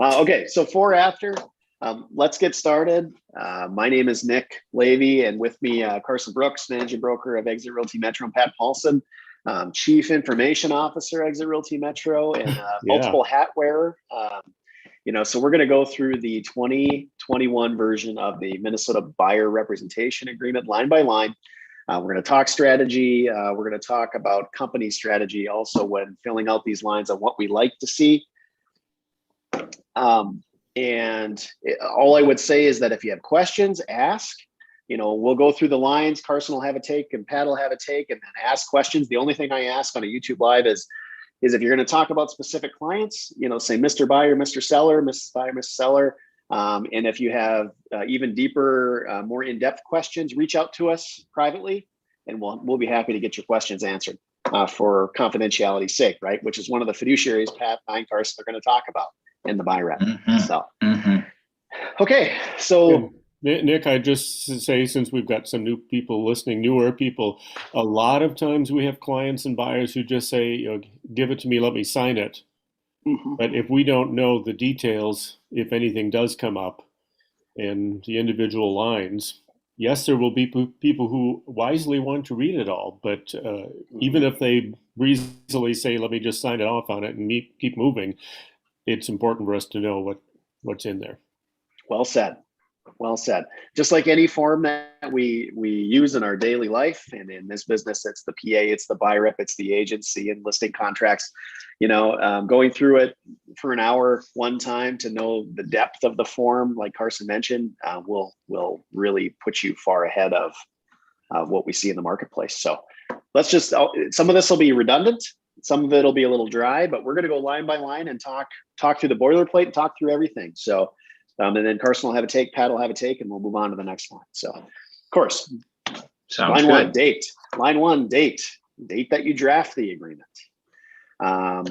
Okay, so for after, let's get started. My name is Nick Leavy, and with me, Carson Brooks, managing broker of EXIT Realty Metro, and Pat Paulson, chief information officer, EXIT Realty Metro, and multiple hat wearer. So we're going to go through the 2021 version of the Minnesota Buyer Representation Agreement line by line. We're going to talk strategy. We're going to talk about company strategy also when filling out these lines on what we like to see. All I would say is that if you have questions, ask. We'll go through the lines. Carson will have a take and Pat will have a take, and then ask questions. The only thing I ask on a YouTube live is if you're going to talk about specific clients, say Mr. Buyer, Mr. Seller, Mrs. Buyer, Mrs. Seller. And if you have even deeper, more in-depth questions, reach out to us privately, and we'll be happy to get your questions answered for confidentiality's sake, right? Which is one of the fiduciaries Pat and Carson are going to talk about in the buy rep. Okay, so Nick, I just say, since we've got some new people listening, newer people, a lot of times we have clients and buyers who just say, give it to me, let me sign it. But if we don't know the details, if anything does come up in the individual lines, yes, there will be people who wisely want to read it all, but even if they breezily say, let me just sign it off on it and keep moving, it's important for us to know what's in there. Well said. Well said. Just like any form that we use in our daily life, and in this business, it's the PA, it's the buy rep, it's the agency and listing contracts. Going through it for an hour one time to know the depth of the form, like Carson mentioned, will really put you far ahead of what we see in the marketplace. So let's just, some of this will be redundant. Some of it will be a little dry, but we're going to go line by line and talk through the boilerplate and talk through everything. So, and then Carson will have a take, Pat will have a take, and we'll move on to the next line. So, of course, Sounds line good. one, date. Line one, date that you draft the agreement.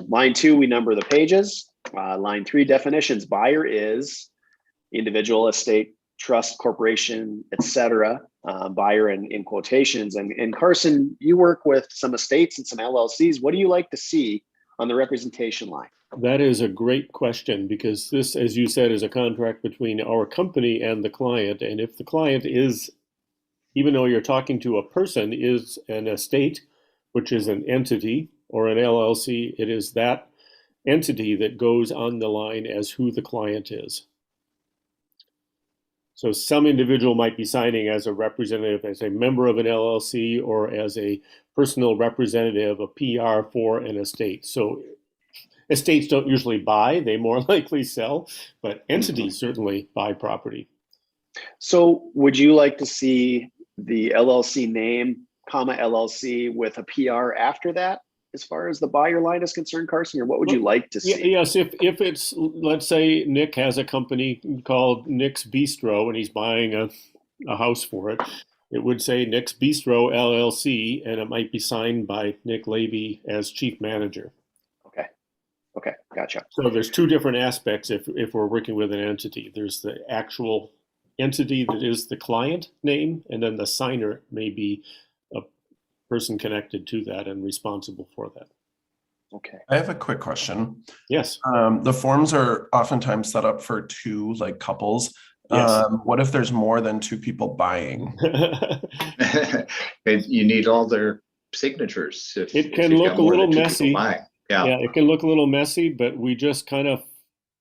Line two, we number the pages. Line three, definitions. Buyer is individual, estate, trust, corporation, etc. Buyer in quotations. And Carson, you work with some estates and some LLCs. What do you like to see on the representation line? That is a great question, because this, as you said, is a contract between our company and the client. And if the client is, even though you're talking to a person, is an estate, which is an entity, or an LLC, it is that entity that goes on the line as who the client is. So some individual might be signing as a representative, as a member of an LLC, or as a personal representative, a PR for an estate. So estates don't usually buy, they more likely sell, but entities certainly buy property. So would you like to see the LLC name, LLC with a PR after that, as far as the buyer line is concerned, Carson, or what would you like to see? Yes, if it's, let's say Nick has a company called Nick's Bistro and he's buying a house for it, it would say Nick's Bistro LLC, and it might be signed by Nick Leavy as chief manager. Okay, gotcha. So there's two different aspects if we're working with an entity. There's the actual entity that is the client name, and then the signer may be a person connected to that and responsible for that. Okay. I have a quick question. Yes. The forms are oftentimes set up for two, like couples. Yes. What if there's more than two people buying? You need all their signatures. It can look a little messy. Yeah, it can look a little messy, but we just kind of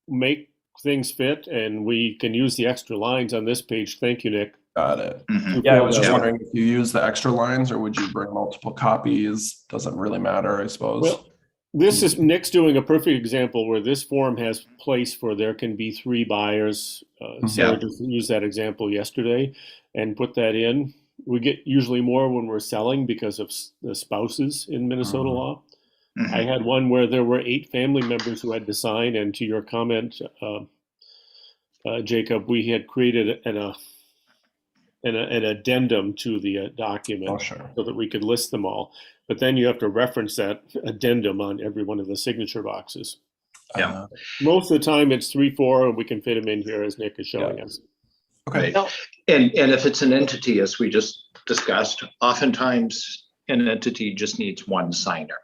make things fit, and we can use the extra lines on this page. Thank you, Nick. Got it. Yeah, I was just wondering if you use the extra lines, or would you bring multiple copies? Doesn't really matter, I suppose. Well, this is Nick's doing a perfect example where this form has place for there can be three buyers. Sarah just used that example yesterday and put that in. We get usually more when we're selling because of the spouses in Minnesota law. I had one where there were 8 family members who had to sign, and to your comment, Jacob, we had created an addendum to the document so that we could list them all. But then you have to reference that addendum on every one of the signature boxes. Yeah. Most of the time it's 3, 4, and we can fit them in here as Nick is showing us. Okay. And if it's an entity, as we just discussed, oftentimes an entity just needs one signer.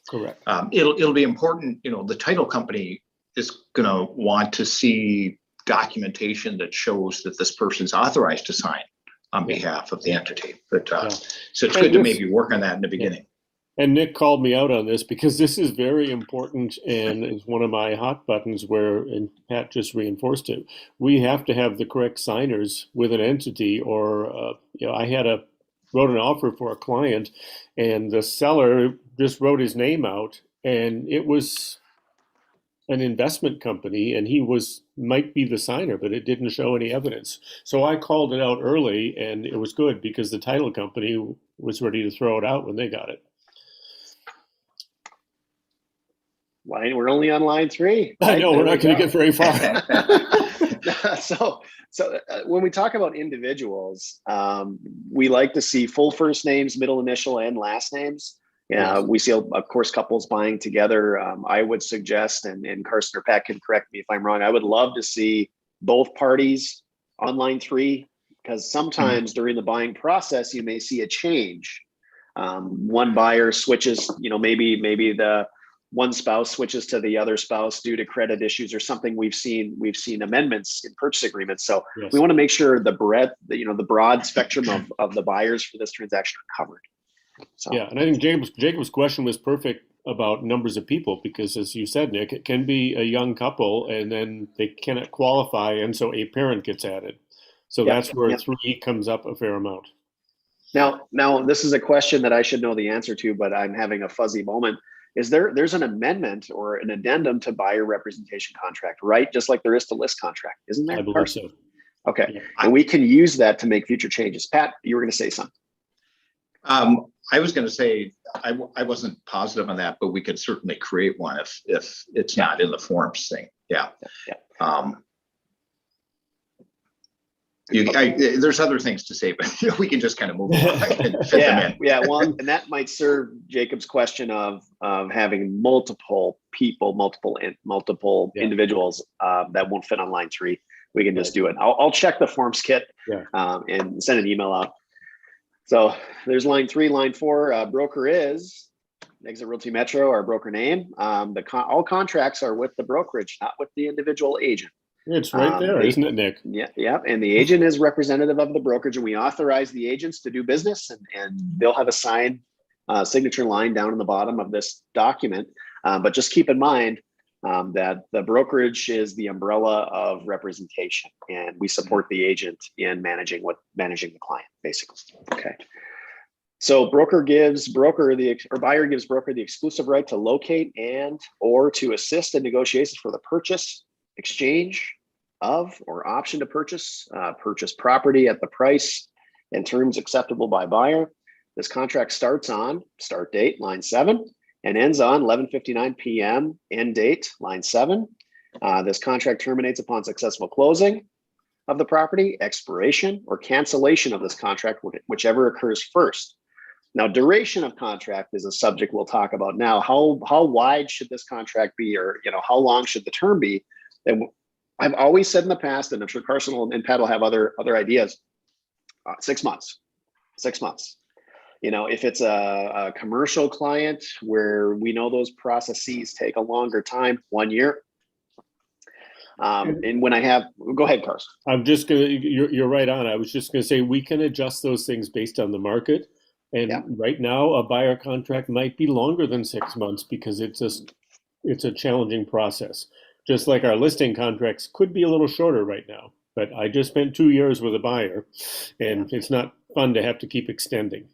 Correct. It'll be important, the title company is going to want to see documentation that shows that this person's authorized to sign on behalf of the entity. But so it's good to maybe work on that in the beginning. And Nick called me out on this because this is very important and is one of my hot buttons where, and Pat just reinforced it, we have to have the correct signers with an entity or, I wrote an offer for a client and the seller just wrote his name out and it was an investment company and he might be the signer, but it didn't show any evidence. So I called it out early and it was good because the title company was ready to throw it out when they got it. We're only on line 3. Right? I know, we're not going to get very far. So when we talk about individuals, we like to see full first names, middle initial, and last names. Yes. We see, of course, couples buying together. I would suggest, and Carson or Pat can correct me if I'm wrong, I would love to see both parties on line 3, because sometimes during the buying process, you may see a change. One buyer switches, maybe the one spouse switches to the other spouse due to credit issues or something. We've seen amendments in purchase agreements. So Yes. we want to make sure the broad spectrum of the buyers for this transaction are covered. So. Yeah, and I think Jacob's question was perfect about numbers of people because, as you said, Nick, it can be a young couple and then they cannot qualify, and so a parent gets added. So that's where 3 comes up a fair amount. Now, this is a question that I should know the answer to, but I'm having a fuzzy moment. There's an amendment or an addendum to buyer representation contract, right? Just like there is to list contract, isn't there? I believe so. Okay, Yeah. and we can use that to make future changes. Pat, you were going to say something. I was going to say I wasn't positive on that, but we could certainly create one if it's not in the forms thing. Yeah. There's other things to say, but we can just kind of move along and fit them in. Yeah. Well, and that might serve Jacob's question of having multiple people, multiple individuals that won't fit on line 3. We can just do it. I'll check the forms kit and send an email out. So there's line 3, line 4. Broker is EXIT Realty Metro, our broker name. All contracts are with the brokerage, not with the individual agent. It's right there, isn't it, Nick? Yeah. And the agent is representative of the brokerage, and we authorize the agents to do business, and they'll have a signed signature line down in the bottom of this document. But just keep in mind that the brokerage is the umbrella of representation, and we support the agent in managing the client, basically. Okay. So buyer gives broker the exclusive right to locate and or to assist in negotiations for the purchase, exchange of, or option to purchase property at the price and terms acceptable by buyer. This contract starts on start date, line 7, and ends on 11:59 p.m. end date, line 7. This contract terminates upon successful closing of the property, expiration, or cancellation of this contract, whichever occurs first. Now, duration of contract is a subject we'll talk about now. How wide should this contract be, or how long should the term be? And I've always said in the past, and I'm sure Carson and Pat will have other ideas. 6 months. 6 months. If it's a commercial client where we know those processes take a longer time, 1 year. And when go ahead, Carson. You're right on. I was just gonna say we can adjust those things based on the market. And right now, a buyer contract might be longer than 6 months because it's a challenging process. Just like our listing contracts could be a little shorter right now. But I just spent 2 years with a buyer, and it's not fun to have to keep extending.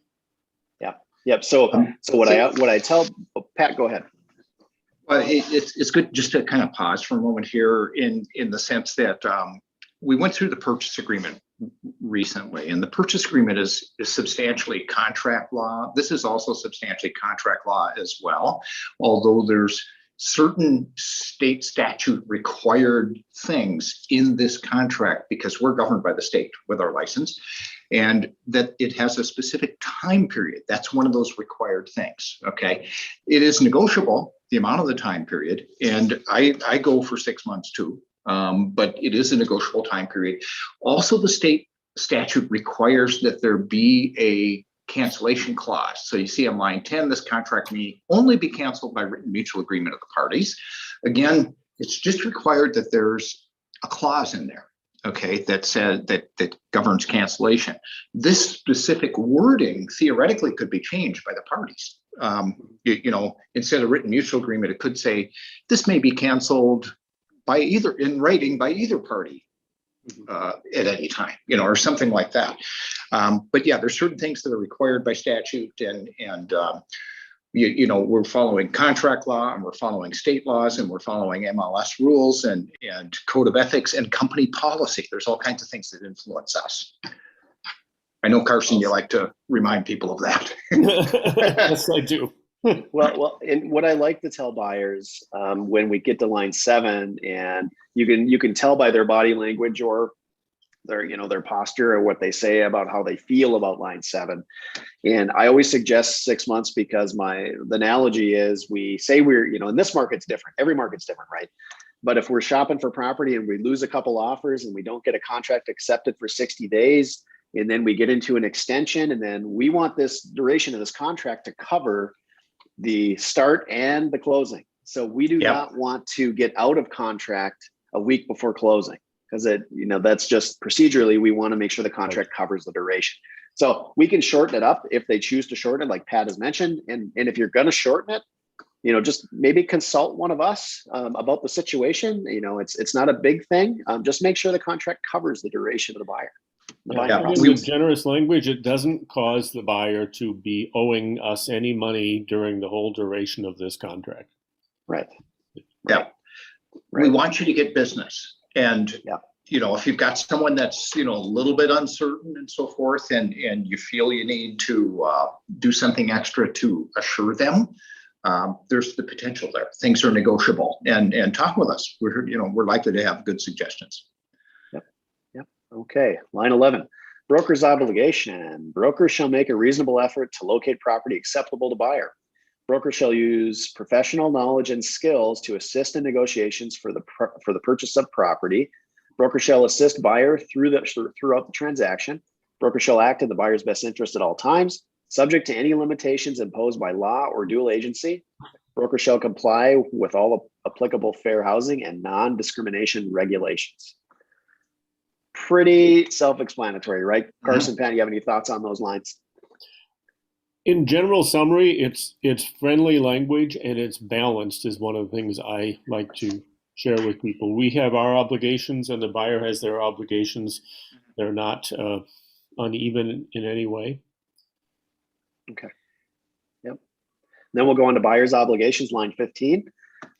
Yep. So what I tell Pat, go ahead. Well, it's good just to kind of pause for a moment here in the sense that we went through the purchase agreement recently, and the purchase agreement is substantially contract law. This is also substantially contract law as well, although there's certain state statute required things in this contract because we're governed by the state with our license, and that it has a specific time period. That's one of those required things. Okay. It is negotiable, the amount of the time period. And I go for 6 months too. But it is a negotiable time period. Also, the state statute requires that there be a cancellation clause. So you see on line 10, this contract may only be canceled by written mutual agreement of the parties. Again, It's just required that there's a clause in there, okay, that says that governs cancellation. This specific wording theoretically could be changed by the parties. Instead of written mutual agreement, it could say this may be canceled by either in writing by either party at any time, or something like that. But yeah, there's certain things that are required by statute, and we're following contract law, and we're following state laws, and we're following MLS rules and code of ethics and company policy. There's all kinds of things that influence us. I know, Carson, you like to remind people of that. Yes, I do. Well, and what I like to tell buyers when we get to line 7, and you can tell by their body language or their posture or what they say about how they feel about line 7. And I always suggest 6 months because the analogy is we say in this market's different. Every market's different, right? But if we're shopping for property and we lose a couple offers and we don't get a contract accepted for 60 days, and then we get into an extension, and then we want this duration of this contract to cover the start and the closing. So we do not want to get out of contract a week before closing, because that's just procedurally, we want to make sure the contract covers the duration. So we can shorten it up if they choose to shorten it, like Pat has mentioned. And if you're going to shorten it, just maybe consult one of us about the situation. It's not a big thing. Just make sure the contract covers the duration of the buyer. With generous language, it doesn't cause the buyer to be owing us any money during the whole duration of this contract. Right. Yeah. We want you to get business. And, if you've got someone that's, a little bit uncertain and so forth, and you feel you need to do something extra to assure them, there's the potential there. Things are negotiable, and talk with us. We're likely to have good suggestions. Okay, line 11, broker's obligation. Broker shall make a reasonable effort to locate property acceptable to buyer. Broker shall use professional knowledge and skills to assist in negotiations for the purchase of property. Broker shall assist buyer throughout the transaction. Broker shall act in the buyer's best interest at all times, subject to any limitations imposed by law or dual agency. Broker shall comply with all applicable fair housing and non-discrimination regulations. Pretty self-explanatory, right? Carson, Pat, you have any thoughts on those lines? In general summary, it's friendly language and it's balanced is one of the things I like to share with people. We have our obligations and the buyer has their obligations. They're not uneven in any way. Okay. Yep. Then we'll go on to buyer's obligations, line 15.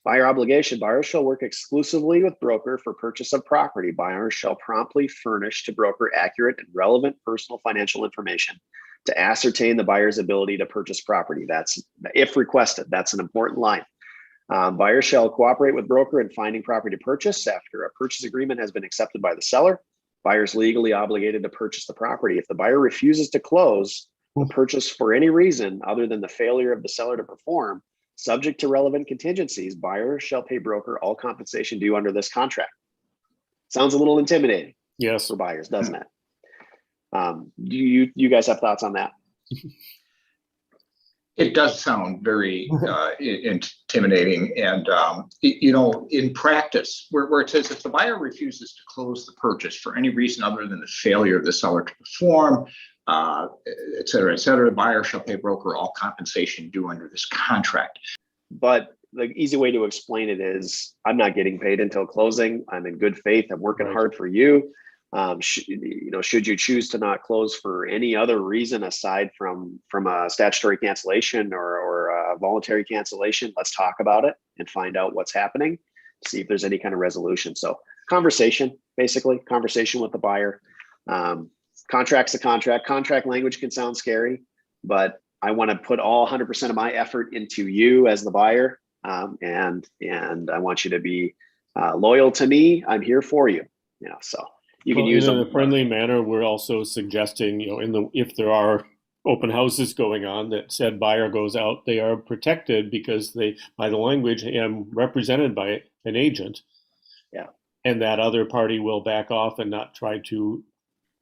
Buyer obligation. Buyer shall work exclusively with broker for purchase of property. Buyer shall promptly furnish to broker accurate and relevant personal financial information to ascertain the buyer's ability to purchase property. That's if requested. That's an important line. Buyer shall cooperate with broker in finding property to purchase after a purchase agreement has been accepted by the seller. Buyer is legally obligated to purchase the property. If the buyer refuses to close the purchase for any reason other than the failure of the seller to perform, subject to relevant contingencies, buyer shall pay broker all compensation due under this contract. Sounds a little intimidating. Yes. For buyers, doesn't it? Do you guys have thoughts on that? It does sound very intimidating. And, in practice, where it says if the buyer refuses to close the purchase for any reason other than the failure of the seller to perform, et cetera, the buyer shall pay broker all compensation due under this contract. But the easy way to explain it is I'm not getting paid until closing. I'm in good faith. I'm working hard for you. Should you choose to not close for any other reason aside from a statutory cancellation or a voluntary cancellation, let's talk about it and find out what's happening, see if there's any kind of resolution. So conversation with the buyer. Contract's a contract. Contract language can sound scary, but I want to put all 100% of my effort into you as the buyer. And I want you to be loyal to me. I'm here for you. So you can use in a friendly manner. We're also suggesting, if there are open houses going on, that said buyer goes out, they are protected because they, by the language, am represented by an agent. Yeah. And that other party will back off and not try to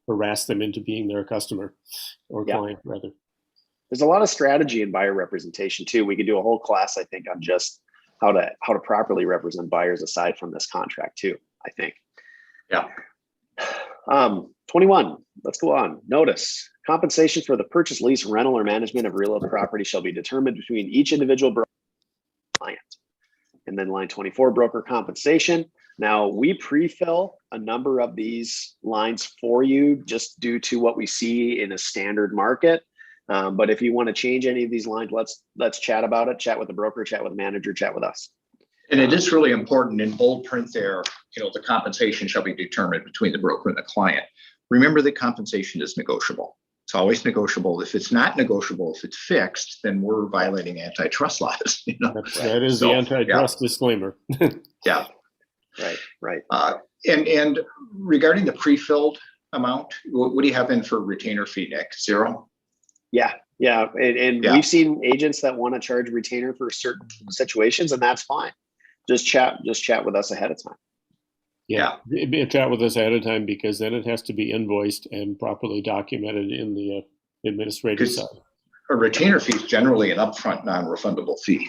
harass them into being their customer or client, rather. There's a lot of strategy in buyer representation too. We could do a whole class, I think, on just how to properly represent buyers aside from this contract too, I think. Yeah. 21, let's go on. Notice, compensation for the purchase, lease, rental, or management of real property shall be determined between each individual broker and client. And then line 24, broker compensation. Now, we pre-fill a number of these lines for you just due to what we see in a standard market. But if you want to change any of these lines, let's chat about it. Chat with the broker, chat with the manager, chat with us. And it is really important in bold print there, the compensation shall be determined between the broker and the client. Remember that compensation is negotiable. It's always negotiable. If it's not negotiable, if it's fixed, then we're violating antitrust laws. That is the antitrust disclaimer. Yeah. Right. And regarding the pre-filled amount, what do you have in for retainer fee, Nick? 0? Yeah. And we've seen agents that want to charge retainer for certain situations, and that's fine. Just chat with us ahead of time. Yeah. Chat with us ahead of time, because then it has to be invoiced and properly documented in the administrative side. A retainer fee is generally an upfront non-refundable fee,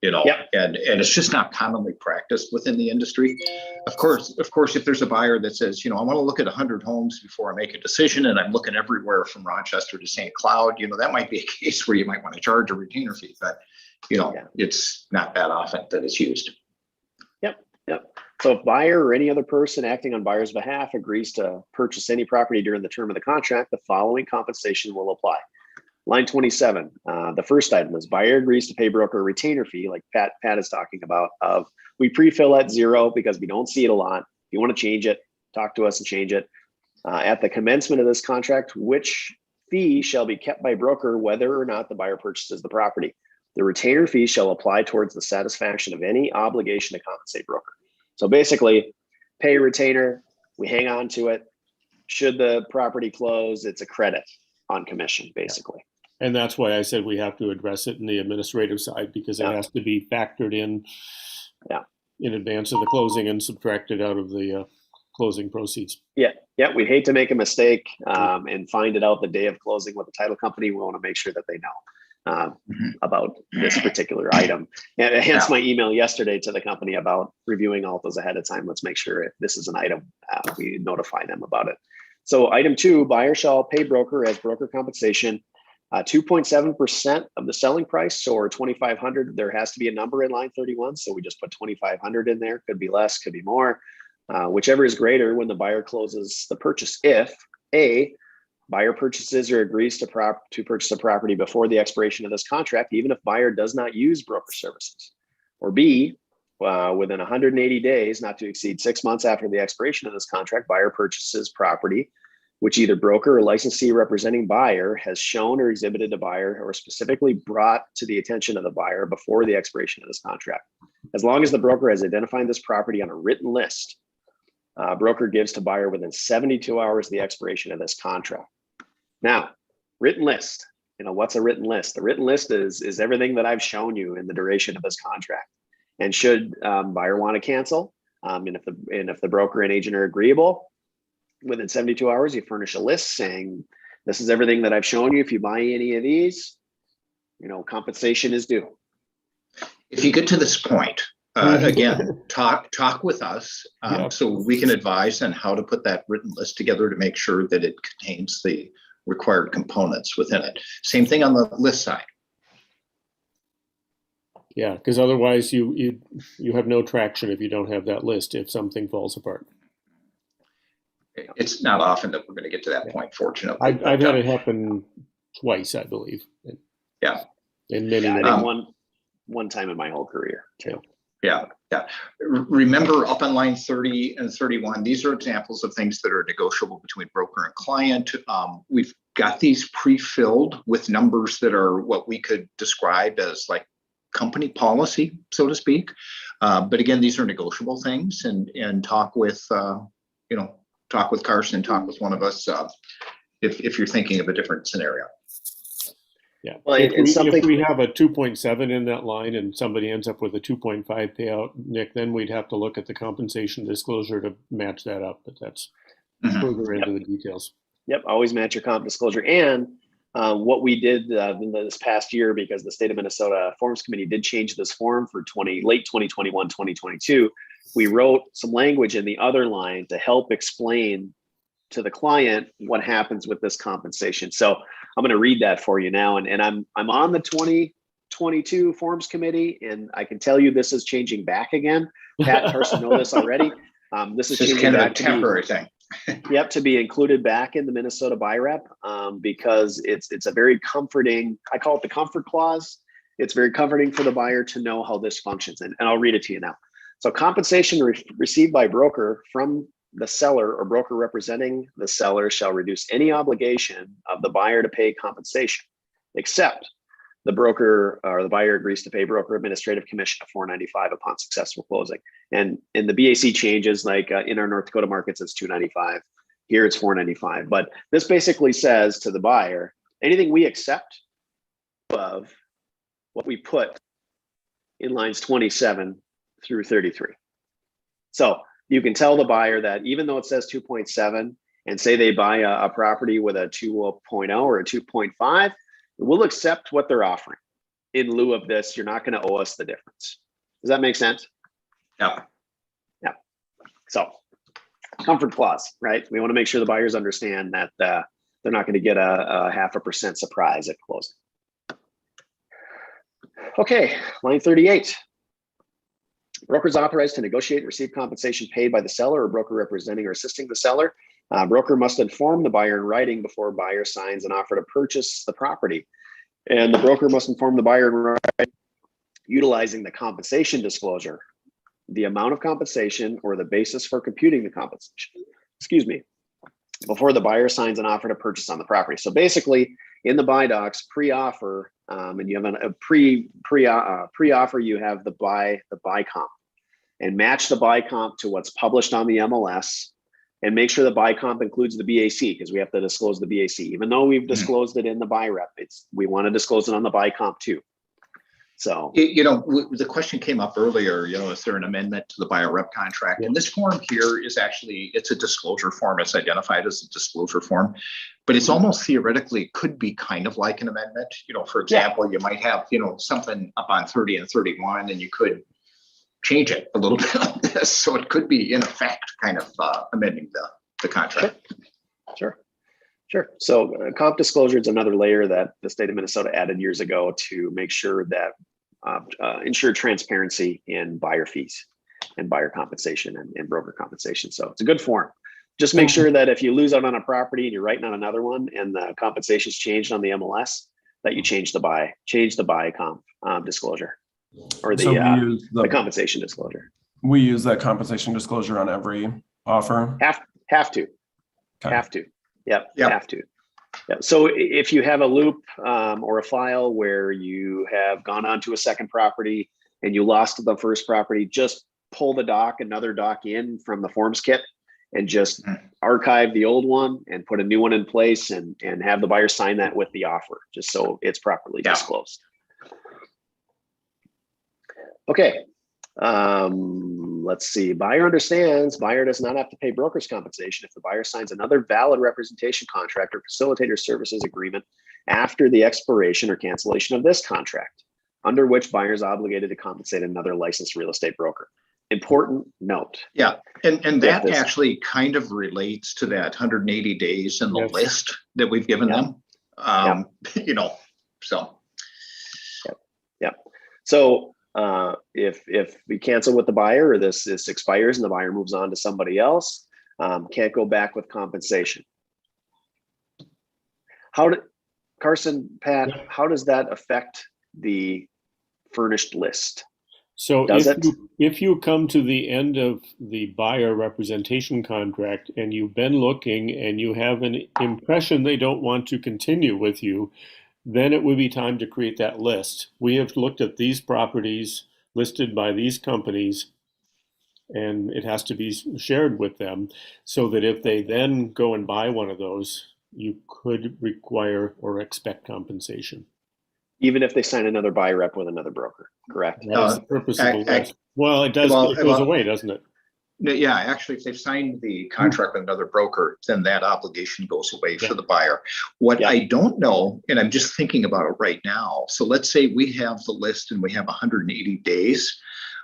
and it's just not commonly practiced within the industry. Of course, if there's a buyer that says, I want to look at 100 homes before I make a decision, and I'm looking everywhere from Rochester to St. Cloud, that might be a case where you might want to charge a retainer fee, but it's not that often that it's used. Yep. So if buyer or any other person acting on buyer's behalf agrees to purchase any property during the term of the contract, the following compensation will apply. Line 27, the first item is buyer agrees to pay broker a retainer fee, like Pat is talking about, of we pre-fill at 0 because we don't see it a lot. If you want to change it, talk to us and change it. At the commencement of this contract, which fee shall be kept by broker whether or not the buyer purchases the property. The retainer fee shall apply towards the satisfaction of any obligation to compensate broker. So basically, pay a retainer, we hang on to it. Should the property close, it's a credit on commission, basically. And that's why I said we have to address it in the administrative side, because it has to be factored in advance of the closing and subtracted out of the closing proceeds. Yeah, we'd hate to make a mistake and find it out the day of closing with the title company. We want to make sure that they know about this particular item. And hence my email yesterday to the company about reviewing all those ahead of time. Let's make sure if this is an item, we notify them about it. So item 2, buyer shall pay broker as broker compensation 2.7% of the selling price, or $2,500. There has to be a number in line 31. So we just put $2,500 in there. Could be less, could be more, whichever is greater when the buyer closes the purchase. If A, buyer purchases or agrees to purchase a property before the expiration of this contract, even if buyer does not use broker services. Or B, within 180 days, not to exceed 6 months after the expiration of this contract, buyer purchases property which either broker or licensee representing buyer has shown or exhibited to buyer or specifically brought to the attention of the buyer before the expiration of this contract. As long as the broker has identified this property on a written list, broker gives to buyer within 72 hours of the expiration of this contract. Now, written list, what's a written list? The written list is everything that I've shown you in the duration of this contract. And should buyer want to cancel, and if the broker and agent are agreeable, within 72 hours, you furnish a list saying, this is everything that I've shown you. If you buy any of these, compensation is due. If you get to this point, again, talk with us so we can advise on how to put that written list together to make sure that it contains the required components within it. Same thing on the list side. Yeah, because otherwise you have no traction if you don't have that list if something falls apart. It's not often that we're going to get to that point, fortunately. I've had it happen twice, I believe. Yeah. And many, I think one time in my whole career too. Yeah. Remember up on line 30 and 31, these are examples of things that are negotiable between broker and client. We've got these pre-filled with numbers that are what we could describe as like company policy, so to speak. But again, these are negotiable things, and talk with Carson, talk with one of us if you're thinking of a different scenario. Yeah. Well, if we have a 2.7 in that line and somebody ends up with a 2.5 payout, Nick, then we'd have to look at the compensation disclosure to match that up. But that's further into the details. Yep. Always match your comp disclosure. And What we did in this past year, because the state of Minnesota Forms Committee did change this form for late 2021, 2022, we wrote some language in the other line to help explain to the client what happens with this compensation. So I'm going to read that for you now. And I'm on the 2022 Forms Committee, and I can tell you this is changing back again. Pat and Carson know this already. This is changing kind of a back temporary thing. Yep, to be included back in the Minnesota BIREP, because it's a very comforting, I call it the comfort clause. It's very comforting for the buyer to know how this functions. And I'll read it to you now. So compensation received by broker from the seller or broker representing the seller shall reduce any obligation of the buyer to pay compensation, except the broker or the buyer agrees to pay broker administrative commission of $495 upon successful closing. And in the BAC changes, like in our North Dakota markets, it's $295. Here it's $495. But this basically says to the buyer, anything we accept above what we put in lines 27 through 33. So you can tell the buyer that even though it says 2.7 and say they buy a property with a 2.0 or a 2.5, we'll accept what they're offering. In lieu of this, you're not going to owe us the difference. Does that make sense? Yeah. Yeah. So comfort clause, right? We want to make sure the buyers understand that they're not going to get a 0.5% surprise at closing. Okay, line 38. Broker is authorized to negotiate and receive compensation paid by the seller or broker representing or assisting the seller. Broker must inform the buyer in writing before buyer signs an offer to purchase the property. And the broker must inform the buyer in writing utilizing the compensation disclosure, the amount of compensation or the basis for computing the compensation, before the buyer signs an offer to purchase on the property. So basically in the buy docs pre-offer, and you have a pre-offer, you have the buy comp, and match the buy comp to what's published on the MLS, and make sure the buy comp includes the BAC, because we have to disclose the BAC. Even though we've disclosed it in the buy rep, we want to disclose it on the buy comp too. So, the question came up earlier, is there an amendment to the buyer rep contract? And this form here is actually, it's a disclosure form. It's identified as a disclosure form, but it's almost theoretically could be kind of like an amendment. For example, you might have, something up on 30 and 31, and you could change it a little bit on this. So it could be in effect kind of amending the contract. Sure. So comp disclosure is another layer that the state of Minnesota added years ago to make sure that ensure transparency in buyer fees and buyer compensation and broker compensation. So it's a good form. Just make sure that if you lose out on a property and you're writing on another one and the compensation's changed on the MLS, that you change the buy comp disclosure, or the compensation disclosure. We use that compensation disclosure on every offer. Have to. Yep. Have to. Yep. So if you have a loop or a file where you have gone on to a second property and you lost the first property, just pull another doc in from the forms kit and just archive the old one and put a new one in place and have the buyer sign that with the offer, just so it's properly disclosed. Okay. Let's see. Buyer understands buyer does not have to pay broker's compensation if the buyer signs another valid representation contract or facilitator services agreement after the expiration or cancellation of this contract, under which buyer is obligated to compensate another licensed real estate broker. Important note. Yeah, and that actually kind of relates to that 180 days in the list that we've given them. So. So if we cancel with the buyer or this expires and the buyer moves on to somebody else, can't go back with compensation. Carson, Pat, how does that affect the furnished list? So if you come to the end of the buyer representation contract and you've been looking and you have an impression they don't want to continue with you, then it would be time to create that list. We have looked at these properties listed by these companies, and it has to be shared with them so that if they then go and buy one of those, you could require or expect compensation. Even if they sign another buy rep with another broker, correct? That's the purpose of the list. Well, it does. It goes away, doesn't it? No, yeah, actually, if they've signed the contract with another broker, then that obligation goes away for the buyer. What I don't know, and I'm just thinking about it right now. So let's say we have the list and we have 180 days.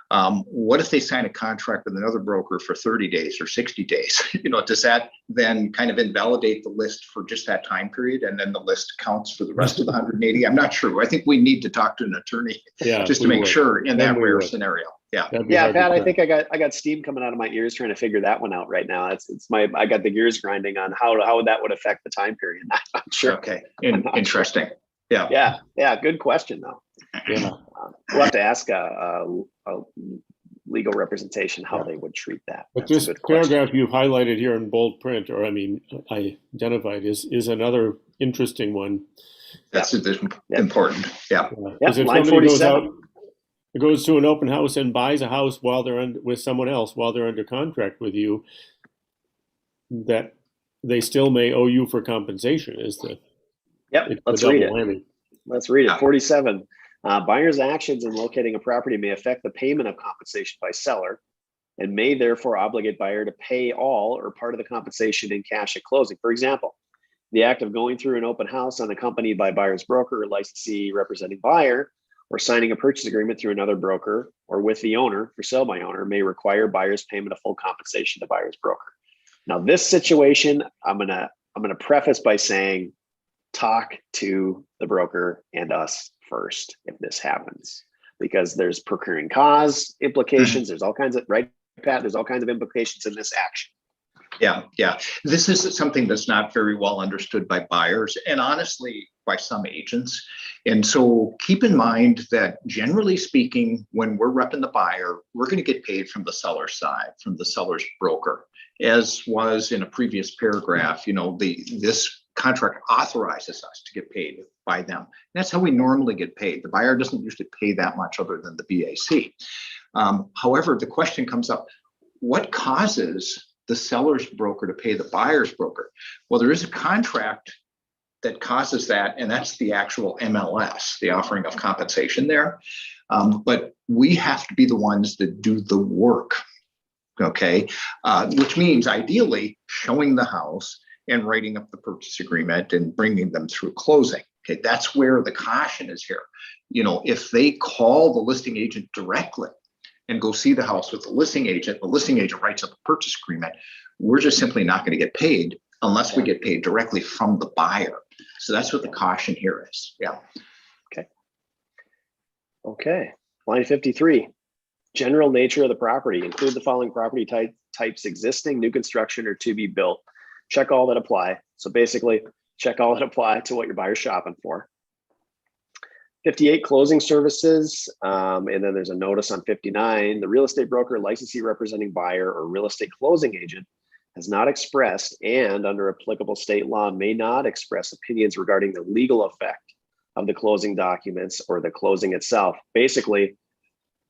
What if they sign a contract with another broker for 30 days or 60 days? Does that then kind of invalidate the list for just that time period? And then the list counts for the rest of the 180? I'm not sure. I think we need to talk to an attorney just to make sure in that rare scenario. Yeah, Pat, I think I got steam coming out of my ears trying to figure that one out right now. I got the gears grinding on how that would affect the time period. I'm not sure. Okay, interesting. Sure. Yeah. Good question though. Yeah. We'll have to ask a legal representation how they would treat that. But this paragraph you've highlighted here in bold print, or I identified, is another interesting one. That's important. Yeah. Because if line somebody 47. goes to an open house and buys a house while they're with someone else while they're under contract with you, that they still may owe you for compensation. Let's read it. Let's read it. 47. Buyer's actions in locating a property may affect the payment of compensation by seller and may therefore obligate buyer to pay all or part of the compensation in cash at closing. For example, the act of going through an open house unaccompanied by buyer's broker or licensee representing buyer, or signing a purchase agreement through another broker or with the owner for sale by owner may require buyer's payment of full compensation to buyer's broker. Now, this situation, I'm gonna preface by saying, talk to the broker and us first if this happens, because there's procuring cause implications. There's all kinds of, right, Pat? There's all kinds of implications in this action. Yeah. This is something that's not very well understood by buyers and honestly by some agents. And so keep in mind that generally speaking, when we're repping the buyer, we're going to get paid from the seller's side, from the seller's broker, as was in a previous paragraph. This contract authorizes us to get paid by them. That's how we normally get paid. The buyer doesn't usually pay that much other than the BAC. However, the question comes up, what causes the seller's broker to pay the buyer's broker? Well, there is a contract that causes that, and that's the actual MLS, the offering of compensation there. But we have to be the ones that do the work, okay? Which means ideally showing the house and writing up the purchase agreement and bringing them through closing. Okay, that's where the caution is here. If they call the listing agent directly and go see the house with the listing agent writes up a purchase agreement, we're just simply not going to get paid unless we get paid directly from the buyer. So that's what the caution here is. Yeah. Okay. Line 53. General nature of the property. Include the following property types: existing, new construction, or to be built. Check all that apply. So basically, check all that apply to what your buyer's shopping for. 58, closing services. And then there's a notice on 59. The real estate broker, licensee representing buyer, or real estate closing agent has not expressed and under applicable state law may not express opinions regarding the legal effect of the closing documents or the closing itself. Basically,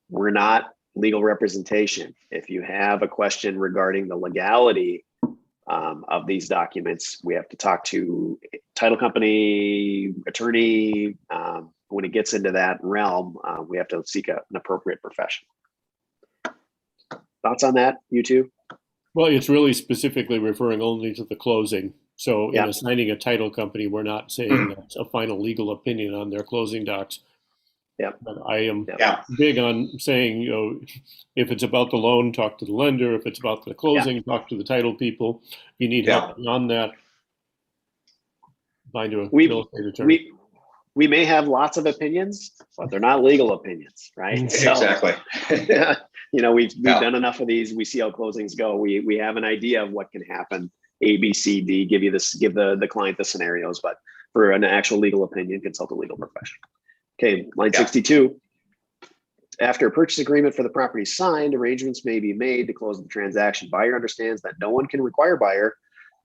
we're not legal representation. If you have a question regarding the legality of these documents, we have to talk to title company, attorney. When it gets into that realm, we have to seek an appropriate professional. Thoughts on that, you two? Well, it's really specifically referring only to the closing. So in assigning a title company, we're not saying that's a final legal opinion on their closing docs. Yeah. But I am big on saying, if it's about the loan, talk to the lender. If it's about the closing, talk to the title people. If you need help beyond that, find a real estate attorney. We may have lots of opinions, but they're not legal opinions, right? Exactly. We've done enough of these. We see how closings go. We have an idea of what can happen. A, B, C, D. Give the client the scenarios, but for an actual legal opinion, consult a legal professional. Okay, line 62. After a purchase agreement for the property signed, arrangements may be made to close the transaction. Buyer understands that no one can require buyer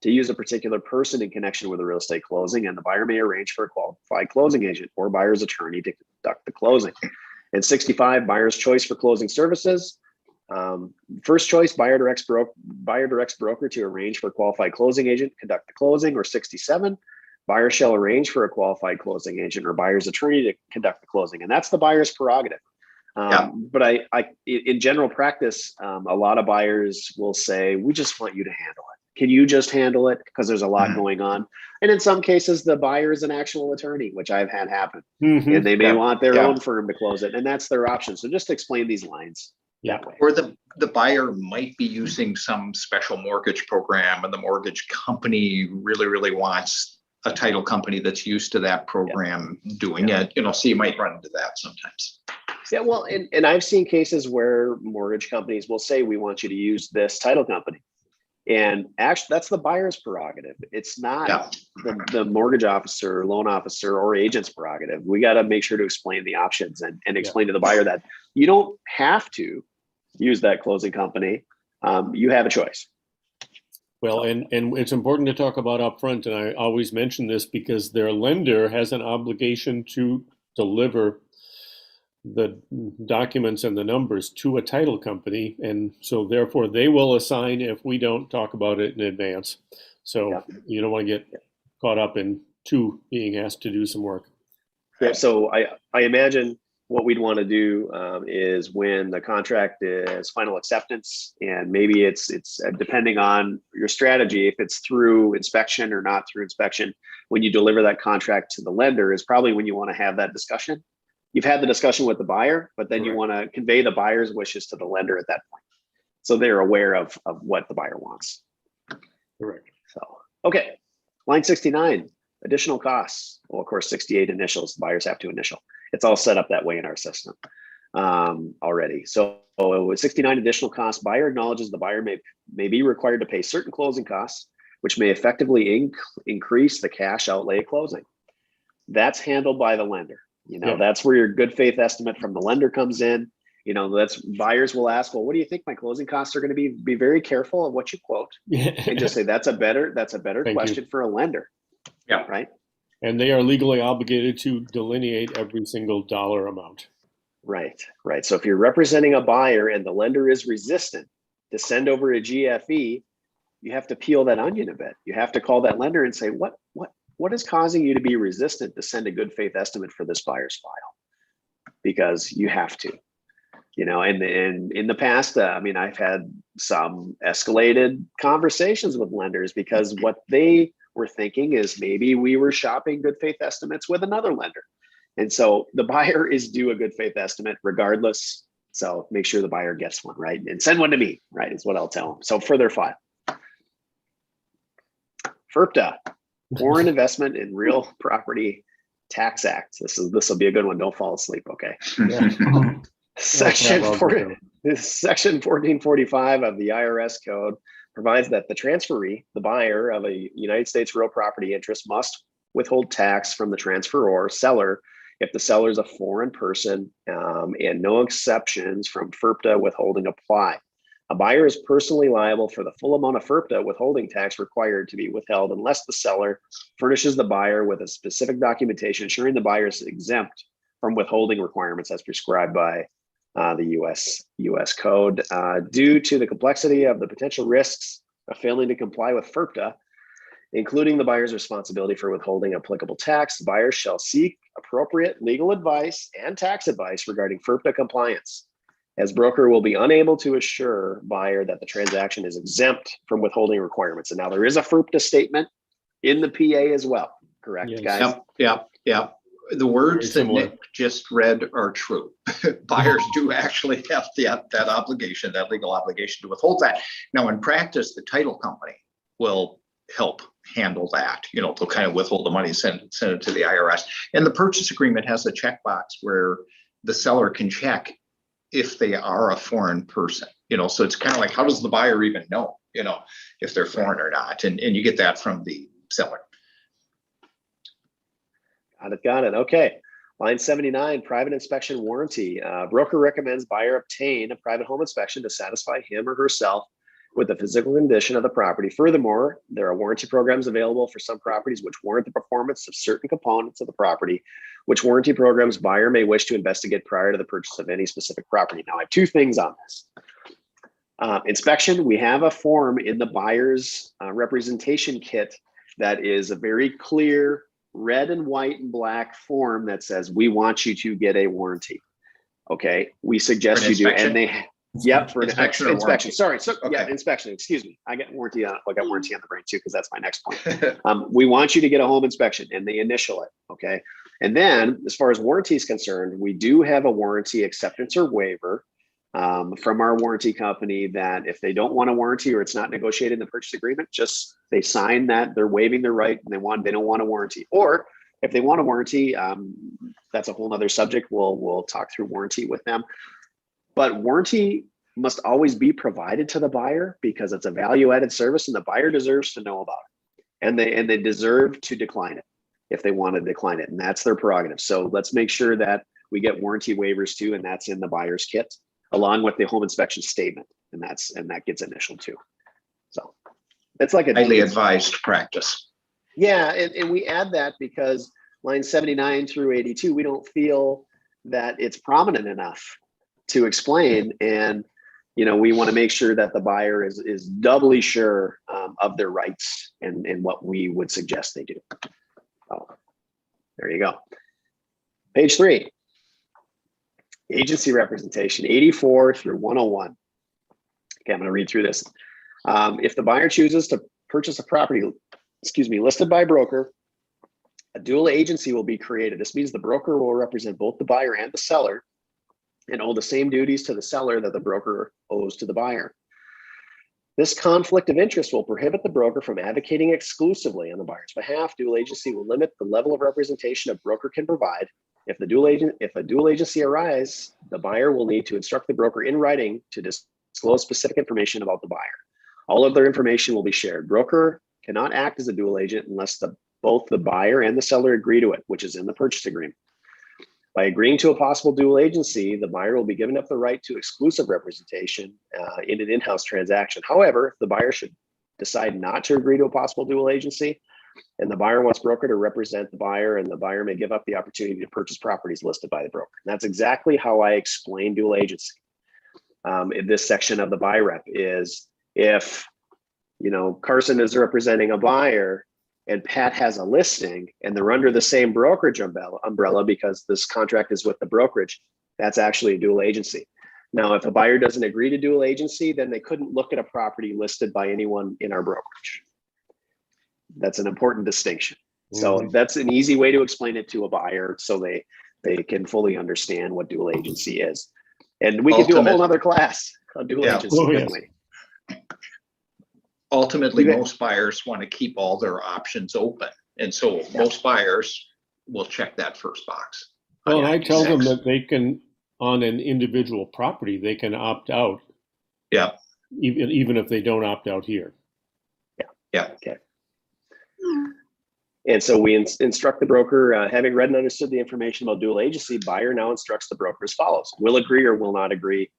to use a particular person in connection with a real estate closing, and the buyer may arrange for a qualified closing agent or buyer's attorney to conduct the closing. And 65, buyer's choice for closing services. First choice, buyer directs broker to arrange for a qualified closing agent to conduct the closing. Or 67, buyer shall arrange for a qualified closing agent or buyer's attorney to conduct the closing. And that's the buyer's prerogative. But in general practice, a lot of buyers will say, we just want you to handle it. Can you just handle it? Because there's a lot going on. And in some cases, the buyer is an actual attorney, which I've had happen. And they may want their own firm to close it. And that's their option. So just explain these lines that way. Or the buyer might be using some special mortgage program, and the mortgage company really wants a title company that's used to that program doing it. So you might run into that sometimes. Yeah, well, and I've seen cases where mortgage companies will say, we want you to use this title company. And actually, that's the buyer's prerogative. It's not the mortgage officer, loan officer, or agent's prerogative. We got to make sure to explain the options and explain to the buyer that you don't have to use that closing company. You have a choice. Well, and it's important to talk about upfront, and I always mention this because their lender has an obligation to deliver the documents and the numbers to a title company, and so therefore they will assign if we don't talk about it in advance. So you don't want to get caught up in two being asked to do some work. So I imagine what we'd want to do is when the contract is final acceptance, and maybe it's depending on your strategy, if it's through inspection or not through inspection, when you deliver that contract to the lender is probably when you want to have that discussion. You've had the discussion with the buyer, but then you want to convey the buyer's wishes to the lender at that point, so they're aware of what the buyer wants. Correct. So, okay, line 69, additional costs. Well, of course, 68 initials, the buyers have to initial. It's all set up that way in our system already. So 69 additional costs, buyer acknowledges the buyer may be required to pay certain closing costs, which may effectively increase the cash outlay at closing. That's handled by the lender. That's where your good faith estimate from the lender comes in. That's buyers will ask, well, what do you think my closing costs are going to be? Be very careful of what you quote and just say, that's a better question for a lender. Yeah. Right. And they are legally obligated to delineate every single dollar amount. Right. So if you're representing a buyer and the lender is resistant to send over a GFE, you have to peel that onion a bit. You have to call that lender and say, what is causing you to be resistant to send a good faith estimate for this buyer's file? Because you have to, and in the past, I've had some escalated conversations with lenders because what they were thinking is maybe we were shopping good faith estimates with another lender. And so the buyer is due a good faith estimate regardless. So make sure the buyer gets one, right? And send one to me, right, is what I'll tell them. So for their file. FIRPTA. Foreign Investment in Real Property Tax Act. This will be a good one. Don't fall asleep. Okay. Yeah. Section 1445 of the IRS code provides that the transferee, the buyer of a United States real property interest, must withhold tax from the transferor seller if the seller is a foreign person, and no exceptions from FIRPTA withholding apply. A buyer is personally liable for the full amount of FIRPTA withholding tax required to be withheld unless the seller furnishes the buyer with a specific documentation ensuring the buyer is exempt from withholding requirements as prescribed by the U.S. code. Due to the complexity of the potential risks of failing to comply with FIRPTA, including the buyer's responsibility for withholding applicable tax, the buyer shall seek appropriate legal advice and tax advice regarding FIRPTA compliance, as broker will be unable to assure buyer that the transaction is exempt from withholding requirements. And now there is a FIRPTA statement in the PA as well, correct, guys? Yep. The words that Nick just read are true. Buyers do actually have that obligation, that legal obligation to withhold that. Now, in practice, the title company will help handle that. They'll kind of withhold the money, send it to the IRS. And the purchase agreement has a checkbox where the seller can check if they are a foreign person, so it's kind of like, how does the buyer even know, if they're foreign or not? And you get that from the seller. Got it. Okay. Line 79, private inspection warranty. Broker recommends buyer obtain a private home inspection to satisfy him or herself with the physical condition of the property. Furthermore, there are warranty programs available for some properties which warrant the performance of certain components of the property, which warranty programs buyer may wish to investigate prior to the purchase of any specific property. Now, I have two things on this. Inspection, we have a form in the buyer's representation kit that is a very clear red and white and black form that says, we want you to get a warranty. Okay, we suggest For an you do, inspection? and they, yep, for an Inspection or inspection. warranty? Sorry, so yeah, Okay. inspection. Excuse me. I got warranty on the brain too, because that's my next point. We want you to get a home inspection, and they initial it. Okay, and then as far as warranty is concerned, we do have a warranty acceptance or waiver from our warranty company that if they don't want a warranty or it's not negotiated in the purchase agreement, just they sign that they're waiving their right and they don't want a warranty. Or if they want a warranty, that's a whole nother subject. We'll talk through warranty with them. But warranty must always be provided to the buyer because it's a value-added service and the buyer deserves to know about it. And they deserve to decline it if they want to decline it. And that's their prerogative. So let's make sure that we get warranty waivers too, and that's in the buyer's kit, along with the home inspection statement. And that gets initialed too. So it's like a Highly advised practice. yeah, and we add that because lines 79 through 82, we don't feel that it's prominent enough to explain. And, we want to make sure that the buyer is doubly sure of their rights and what we would suggest they do. So there you go. Page 3, agency representation, 84 through 101. Okay, I'm going to read through this. If the buyer chooses to purchase a property, listed by broker, a dual agency will be created. This means the broker will represent both the buyer and the seller and owe the same duties to the seller that the broker owes to the buyer. This conflict of interest will prohibit the broker from advocating exclusively on the buyer's behalf. Dual agency will limit the level of representation a broker can provide. If a dual agency arises, the buyer will need to instruct the broker in writing to disclose specific information about the buyer. All of their information will be shared. Broker cannot act as a dual agent unless both the buyer and the seller agree to it, which is in the purchase agreement. By agreeing to a possible dual agency, the buyer will be given up the right to exclusive representation in an in-house transaction. However, if the buyer should decide not to agree to a possible dual agency, and the buyer wants broker to represent the buyer, and the buyer may give up the opportunity to purchase properties listed by the broker. And that's exactly how I explain dual agency. In this section of the buy rep is if Carson is representing a buyer and Pat has a listing and they're under the same brokerage umbrella because this contract is with the brokerage, that's actually a dual agency. Now, if a buyer doesn't agree to dual agency, then they couldn't look at a property listed by anyone in our brokerage. That's an important distinction. So that's an easy way to explain it to a buyer so they can fully understand what dual agency is. And we could do a whole other class on dual agency. Yes. Ultimately, most buyers want to keep all their options open. And so most buyers will check that first box. Well, and I tell them that they can, on an individual property, they can opt out. Yeah. Even if they don't opt out here. Yeah. Okay. And so we instruct the broker, having read and understood the information about dual agency, buyer now instructs the broker as follows: will agree or will not agree,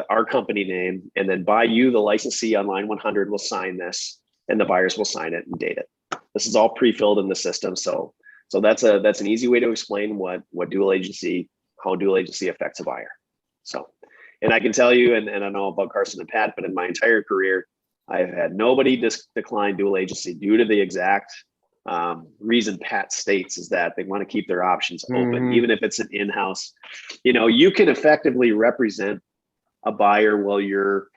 our company name, and then by you, the licensee on line 100 will sign this, and the buyers will sign it and date it. This is all pre-filled in the system. So that's an easy way to explain how dual agency affects a buyer. So, and I can tell you, and I don't know about Carson and Pat, but in my entire career, I've had nobody decline dual agency due to the exact reason Pat states, is that they want to keep their options open, even if it's an in-house. You can effectively represent a buyer while your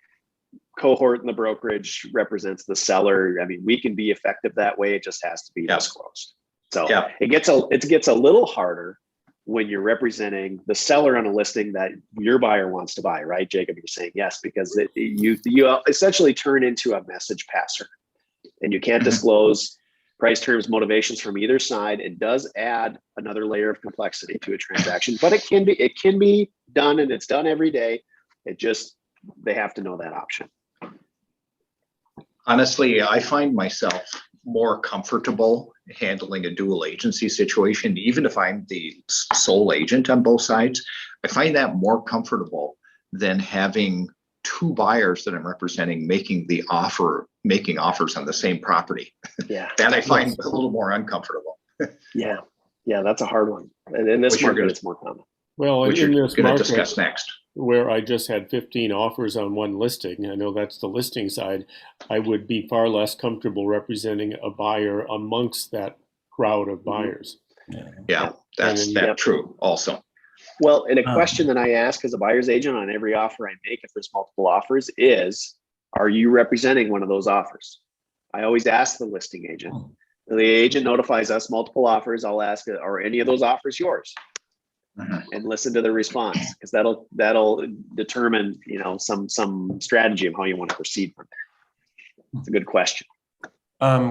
cohort in the brokerage represents the seller. I mean, we can be effective that way. It just has to be disclosed. So it gets a little harder when you're representing the seller on a listing that your buyer wants to buy, right? Jacob, you're saying yes, because you essentially turn into a message passer, and you can't disclose price, terms, motivations from either side. It does add another layer of complexity to a transaction, but it can be done, and it's done every day. They have to know that option. Honestly, I find myself more comfortable handling a dual agency situation, even if I'm the sole agent on both sides. I find that more comfortable than having two buyers that I'm representing making offers on the same property. Yeah. That I find a little more uncomfortable. Yeah, that's a hard one. And in this market, it's more common. Well, which in you're this going to market, discuss next, where I just had 15 offers on one listing, I know that's the listing side, I would be far less comfortable representing a buyer amongst that crowd of buyers. Yeah, that's true also. Well, and a question that I ask as a buyer's agent on every offer I make, if there's multiple offers, is, are you representing one of those offers? I always ask the listing agent. The agent notifies us multiple offers. I'll ask, are any of those offers yours? And listen to the response, because that'll determine, some strategy of how you want to proceed from there. It's a good question.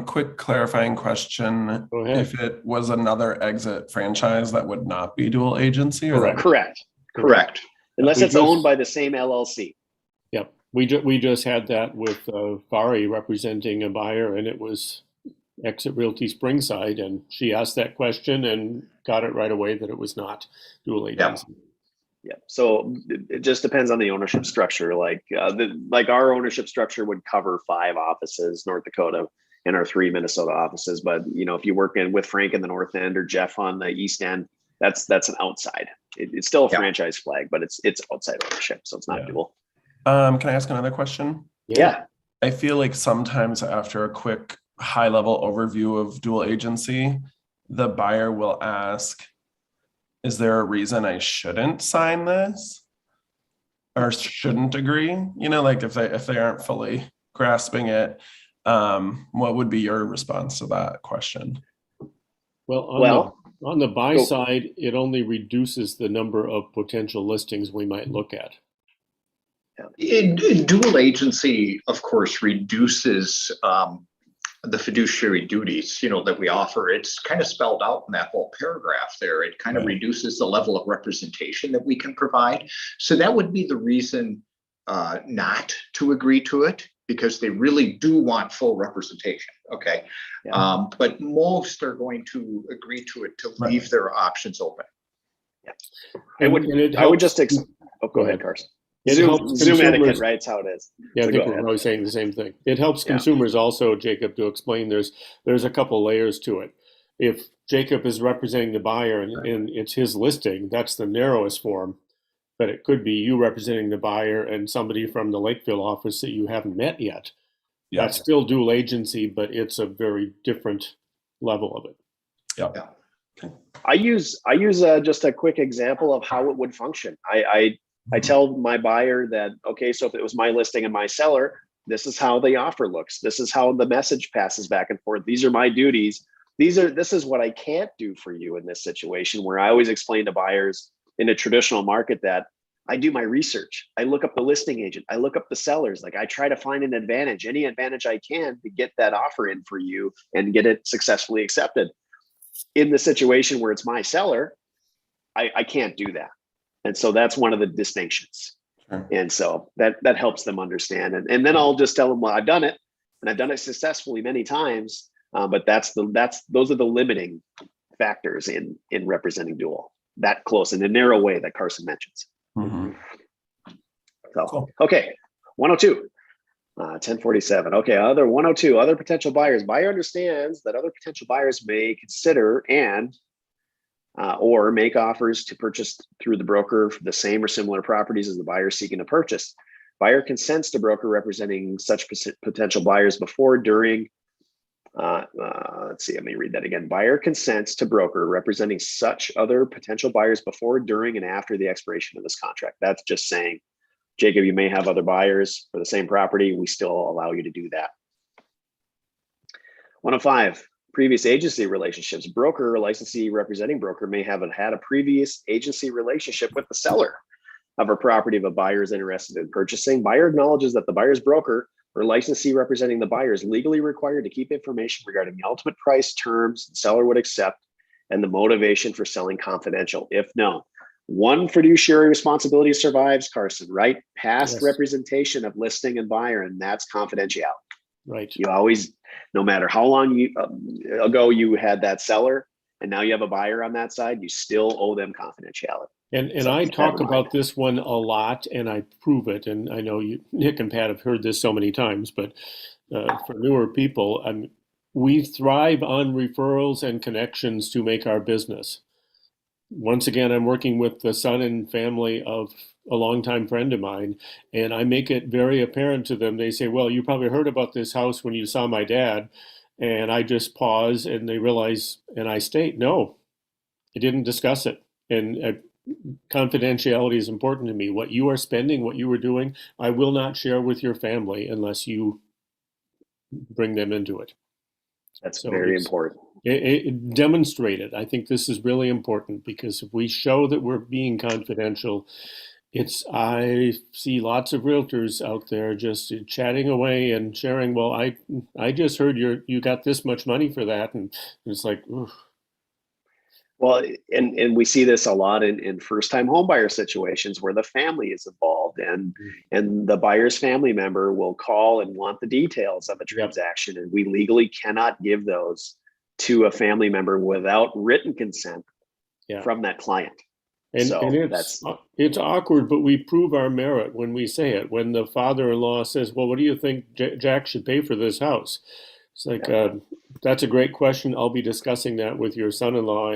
Quick clarifying question. Go ahead. If it was another exit franchise, that would not be dual agency, or Correct. Unless it's owned by the same LLC. Yep. We just had that with Fari representing a buyer, and it was EXIT Realty Springside, and she asked that question and got it right away that it was not dual agency. Yeah. So it just depends on the ownership structure. Like our ownership structure would cover 5 offices, North Dakota, and our 3 Minnesota offices. But if you work with Frank in the North End or Jeff on the East End, that's an outside. It's still a franchise flag, but it's outside ownership, so it's not dual. Can I ask another question? Yeah. I feel like sometimes after a quick high-level overview of dual agency, the buyer will ask, is there a reason I shouldn't sign this or shouldn't agree? Like if they aren't fully grasping it, what would be your response to that question? Well, on the buy side, it only reduces the number of potential listings we might look at. Dual agency, of course, reduces the fiduciary duties, that we offer. It's kind of spelled out in that whole paragraph there. It kind of reduces the level of representation that we can provide. So that would be the reason not to agree to it, because they really do want full representation. Okay. Yeah. But most are going to agree to it to leave their options open. Yeah. I would just go ahead, Carson. Zoom etiquette, right? It's how it is. Yeah, so I think we're always saying the same thing. It helps consumers also, Jacob, to explain there's a couple layers to it. If Jacob is representing the buyer and it's his listing, that's the narrowest form. But it could be you representing the buyer and somebody from the Lakeville office that you haven't met yet. Yeah. That's still dual agency, but it's a very different level of it. Yeah. Okay. I use just a quick example of how it would function. I tell my buyer that, okay, so if it was my listing and my seller, this is how the offer looks. This is how the message passes back and forth. These are my duties. This is what I can't do for you in this situation, where I always explain to buyers in a traditional market that I do my research. I look up the listing agent. I look up the sellers. Like, I try to find any advantage I can to get that offer in for you and get it successfully accepted. In the situation where it's my seller, I can't do that. And so that's one of the distinctions. Sure. And so that helps them understand. And then I'll just tell them, well, I've done it, and I've done it successfully many times. But those are the limiting factors in representing dual, that close in a narrow way that Carson mentions. Mm-hmm. So, cool. Okay. 102, 1047. Okay. Other 102, other potential buyers. Buyer understands that other potential buyers may consider or make offers to purchase through the broker for the same or similar properties as the buyer seeking to purchase. Buyer consents to broker representing such potential buyers before, during, let's see, let me read that again. Buyer consents to broker representing such other potential buyers before, during, and after the expiration of this contract. That's just saying, Jacob, you may have other buyers for the same property. We still allow you to do that. 105. Previous agency relationships. Broker or licensee representing broker may have had a previous agency relationship with the seller of a property of a buyer is interested in purchasing. Buyer acknowledges that the buyer's broker or licensee representing the buyer is legally required to keep information regarding the ultimate price, terms the seller would accept, and the motivation for selling confidential, if known. One fiduciary responsibility survives, Carson, right? Past representation of listing and buyer, and that's confidentiality. Right. You always, no matter how long ago you had that seller, and now you have a buyer on that side, you still owe them confidentiality. And so I talk about this one a lot, and I prove it. And I know Nick and Pat have heard this so many times, but for newer people, we thrive on referrals and connections to make our business. Once again, I'm working with the son and family of a longtime friend of mine, and I make it very apparent to them. They say, well, you probably heard about this house when you saw my dad. And I just pause, and they realize, and I state, no, I didn't discuss it. And confidentiality is important to me. What you are spending, what you are doing, I will not share with your family unless you bring them into it. That's So very important. It demonstrated. I think this is really important because if we show that we're being confidential, I see lots of realtors out there just chatting away and sharing. Well, I just heard you got this much money for that, and it's like, ugh. Well, and we see this a lot in first-time homebuyer situations where the family is involved, and the buyer's family member will call and want the details of a transaction, and we legally cannot give those to a family member without written consent from that client. And it's awkward, but we prove our merit when we say it. When the father-in-law says, "Well, what do you think Jack should pay for this house?" It's like, that's a great question. I'll be discussing that with your son-in-law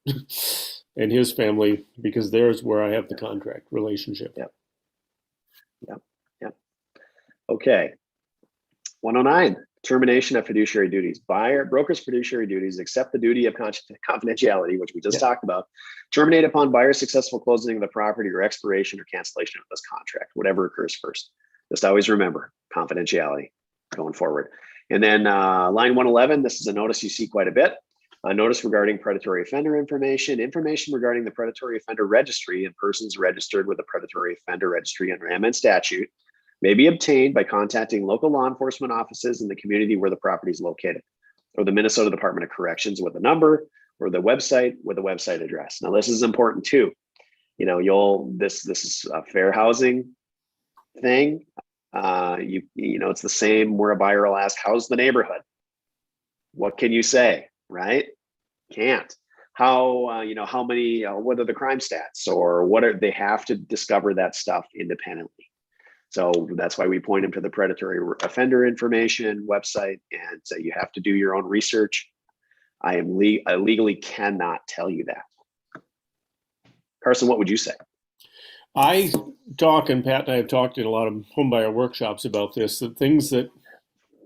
and his family, because there's where I have the contract relationship. Yep. Okay. 109, termination of fiduciary duties. Broker's fiduciary duties, except the duty of confidentiality, which we just talked about, terminate upon buyer's successful closing of the property or expiration or cancellation of this contract, whatever occurs first. Just always remember confidentiality going forward. And then line 111, this is a notice you see quite a bit. A notice regarding predatory offender information regarding the predatory offender registry and persons registered with the predatory offender registry under MN statute may be obtained by contacting local law enforcement offices in the community where the property is located, or the Minnesota Department of Corrections with a number, or the website with a website address. Now, this is important too. You know, this is a fair housing thing. It's the same where a buyer will ask, "How's the neighborhood?" What can you say, right? Can't. How many? What are the crime stats, or they have to discover that stuff independently. So that's why we point them to the predatory offender information website and say you have to do your own research. I legally cannot tell you that. Carson, what would you say? I talk, and Pat and I have talked in a lot of homebuyer workshops about this, that things that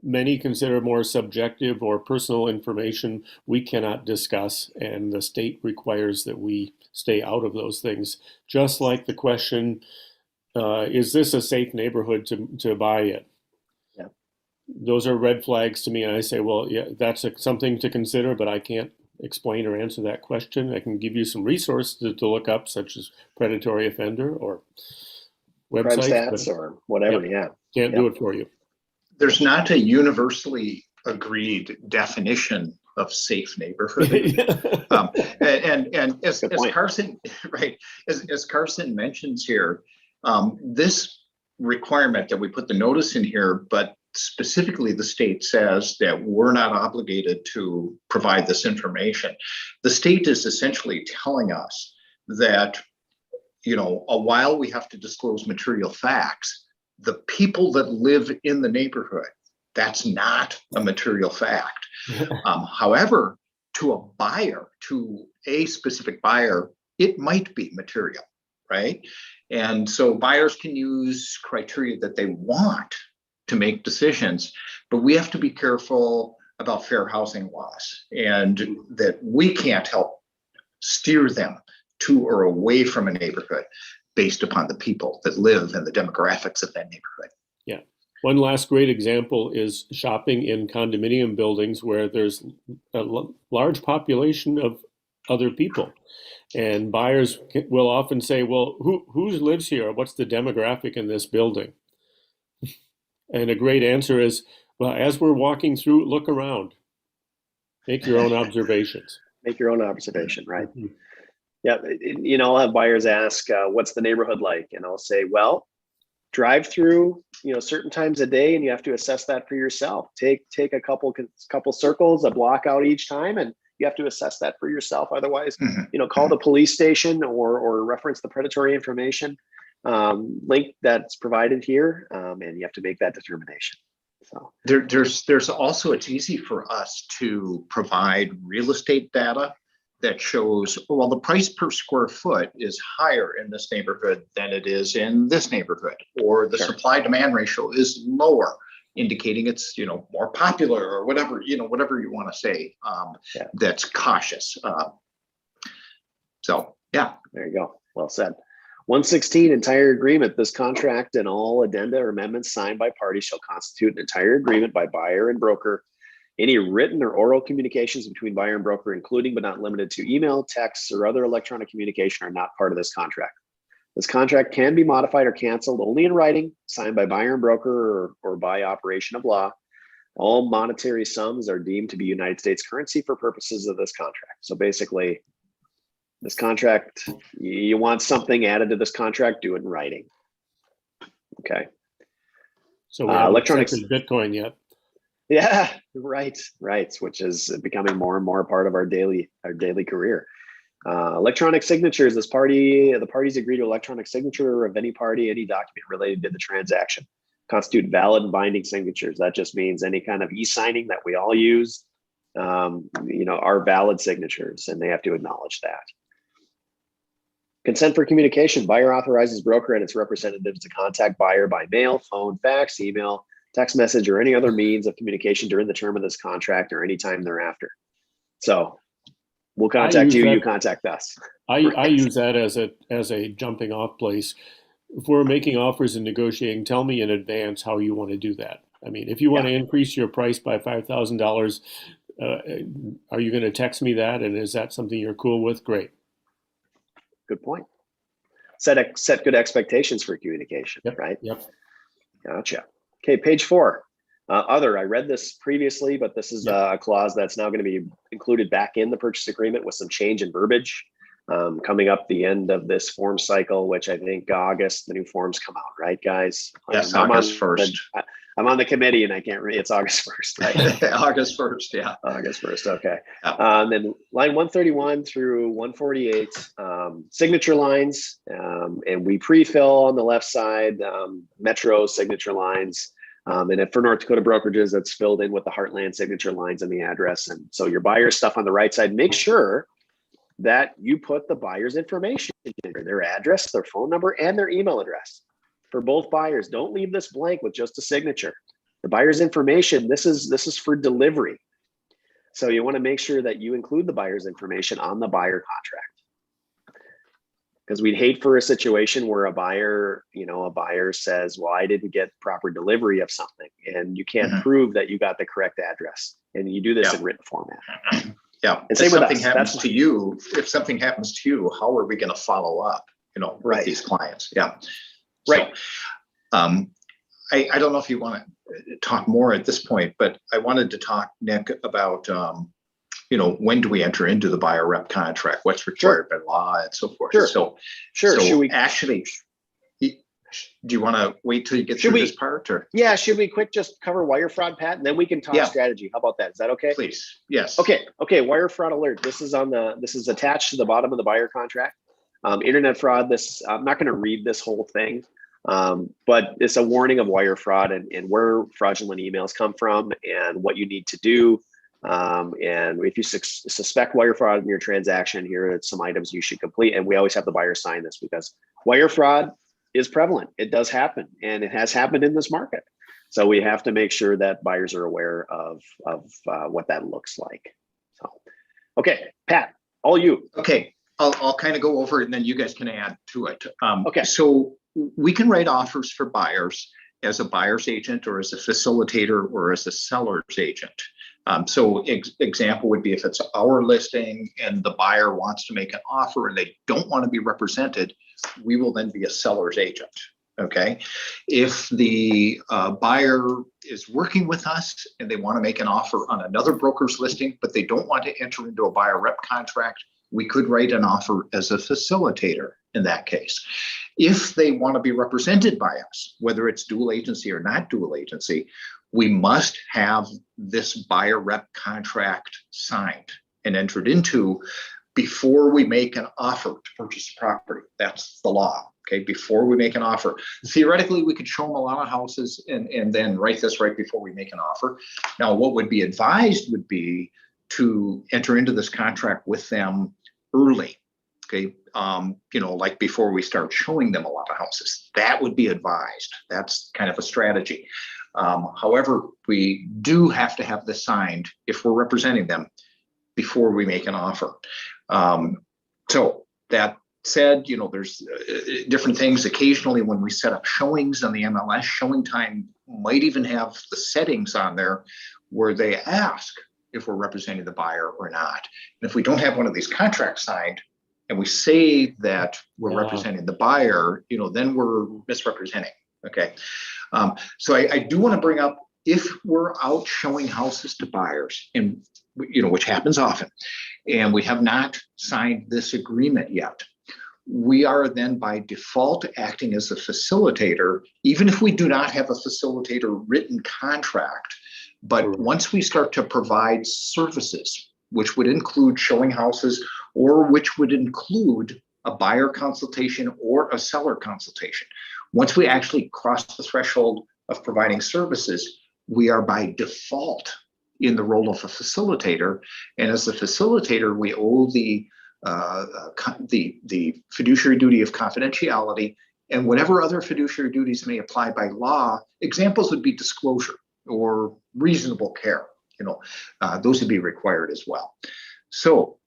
many consider more subjective or personal information we cannot discuss, and the state requires that we stay out of those things. Just like the question, is this a safe neighborhood to buy in? Yeah. Those are red flags to me, and I say, well, yeah, that's something to consider, but I can't explain or answer that question. I can give you some resources to look up, such as predatory offender or websites, crime stats or whatever. Can't do it for you. There's not a universally agreed definition of safe neighborhood. And as Carson, right, as Carson mentions here, this requirement that we put the notice in here, but specifically the state says that we're not obligated to provide this information. The state is essentially telling us that, while we have to disclose material facts, the people that live in the neighborhood, that's not a material fact. However, to a specific buyer, it might be material, right? And so buyers can use criteria that they want to make decisions, but we have to be careful about fair housing laws, and that we can't help steer them to or away from a neighborhood based upon the people that live and the demographics of that neighborhood. Yeah. One last great example is shopping in condominium buildings where there's a large population of other people. And buyers will often say, well, who lives here? What's the demographic in this building? And a great answer is, well, as we're walking through, look around. Make your own observations. Make your own observation, right? Mm-hmm. Yeah, I'll have buyers ask, what's the neighborhood like? And I'll say, well, drive through, certain times a day, and you have to assess that for yourself. Take a couple circles, a block out each time, and you have to assess that for yourself. Otherwise, call the police station or reference the predatory information link that's provided here, and you have to make that determination. So there's also, it's easy for us to provide real estate data that shows, well, the price per square foot is higher in this neighborhood than it is in this neighborhood, or the supply demand ratio is lower, indicating it's, more popular, or whatever you want to say, that's cautious. So, yeah. There you go. Well said. 116, entire agreement. This contract and all addenda or amendments signed by parties shall constitute an entire agreement by buyer and broker. Any written or oral communications between buyer and broker, including but not limited to email, texts, or other electronic communication, are not part of this contract. This contract can be modified or canceled only in writing, signed by buyer and broker, or by operation of law. All monetary sums are deemed to be United States currency for purposes of this contract. So basically, this contract, you want something added to this contract, do it in writing. Okay. So we haven't electronic accepted Bitcoin yet. Yeah, right, which is becoming more and more a part of our daily career. Electronic signatures. The parties agree to electronic signature of any party, any document related to the transaction, constitute valid and binding signatures. That just means any kind of e-signing that we all use, are valid signatures, and they have to acknowledge that. Consent for communication. Buyer authorizes broker and its representatives to contact buyer by mail, phone, fax, email, text message, or any other means of communication during the term of this contract or any time thereafter. So we'll contact you, you contact us. I use that as a jumping off place. If we're making offers and negotiating, tell me in advance how you want to do that. I mean, if you want to increase your price by $5,000, are you going to text me that? And is that something you're cool with? Great. Good point. Set good expectations for communication, right? Yep. Gotcha. Okay, page 4. Other, I read this previously, but this is a clause that's now going to be included back in the purchase agreement with some change in verbiage. Coming up the end of this form cycle, which I think August, the new forms come out, right, guys? Yes, August 1st. I'm on the committee and I can't read. It's August 1st, right? August 1st, yeah. August 1st, okay. Then line 131 through 148, signature lines, and we pre-fill on the left side, Metro signature lines. And for North Dakota brokerages, that's filled in with the Heartland signature lines and the address. And so your buyer's stuff on the right side, make sure that you put the buyer's information in there, their address, their phone number, and their email address for both buyers. Don't leave this blank with just a signature. The buyer's information, this is for delivery. So you want to make sure that you include the buyer's information on the buyer contract. Because we'd hate for a situation where a buyer says, well, I didn't get proper delivery of something, and you can't prove that you got the correct address. And you do this in written format. Yeah. And if something happens to you, how are we going to follow up, with these clients? Yeah. Right. So, I don't know if you want to talk more at this point, but I wanted to talk, Nick, about, when do we enter into the buyer rep contract? What's required by law and so forth. Sure. So should we actually, do you want to wait till you get through this part? Or? Yeah, should we just cover wire fraud, Pat? And then we can talk strategy. How about that? Is that okay? Please. Yes. Okay. Wire fraud alert. This is attached to the bottom of the buyer contract. Internet fraud. I'm not going to read this whole thing, but it's a warning of wire fraud and where fraudulent emails come from and what you need to do. And if you suspect wire fraud in your transaction, here are some items you should complete. And we always have the buyer sign this because wire fraud is prevalent. It does happen, and it has happened in this market. So we have to make sure that buyers are aware of what that looks like. So, okay, Pat, all you. Okay, I'll kind of go over it, and then you guys can add to it. Okay. So we can write offers for buyers as a buyer's agent or as a facilitator or as a seller's agent. So example would be if it's our listing and the buyer wants to make an offer and they don't want to be represented, we will then be a seller's agent. Okay. If the buyer is working with us and they want to make an offer on another broker's listing, but they don't want to enter into a buyer rep contract, we could write an offer as a facilitator in that case. If they want to be represented by us, whether it's dual agency or not dual agency, we must have this buyer rep contract signed and entered into before we make an offer to purchase the property. That's the law. Okay, before we make an offer. Theoretically, we could show them a lot of houses and then write this right before we make an offer. Now, what would be advised would be to enter into this contract with them early. Okay, like before we start showing them a lot of houses. That would be advised. That's kind of a strategy. However, we do have to have this signed if we're representing them before we make an offer. So said, there's different things. Occasionally when we set up showings on the MLS, showing time might even have the settings on there where they ask if we're representing the buyer or not. And if we don't have one of these contracts signed and we say that we're representing the buyer, then we're misrepresenting. Okay. So I do want to bring up, if we're out showing houses to buyers, and which happens often, and we have not signed this agreement yet, we are then by default acting as a facilitator, even if we do not have a facilitator written contract. But once we start to provide services, which would include showing houses, or which would include a buyer consultation or a seller consultation, once we actually cross the threshold of providing services, we are by default in the role of a facilitator. And as a facilitator, we owe the fiduciary duty of confidentiality and whatever other fiduciary duties may apply by law. Examples would be disclosure or reasonable care. Those would be required as well. So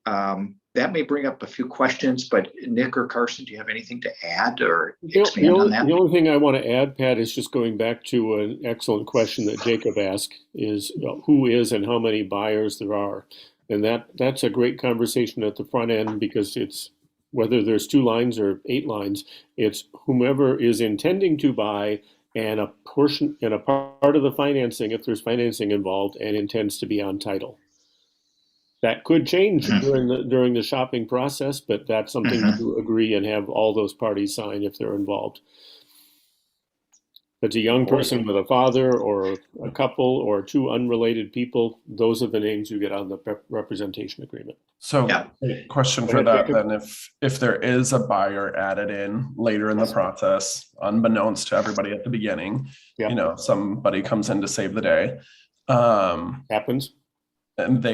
that may bring up a few questions, but Nick or Carson, do you have anything to add or expand on that? The only thing I want to add, Pat, is just going back to an excellent question that Jacob asked, is who is and how many buyers there are. And that's a great conversation at the front end, because it's whether there's 2 lines or 8 lines, it's whomever is intending to buy and a portion and a part of the financing, if there's financing involved, and intends to be on title. That could change during the shopping process, but that's something to agree and have all those parties sign if they're involved. If it's a young person with a father or a couple or 2 unrelated people, those are the names you get on the representation agreement. So question for that then, if there is a buyer added in later in the process, unbeknownst to everybody at the beginning, somebody comes in to save the day. Happens. And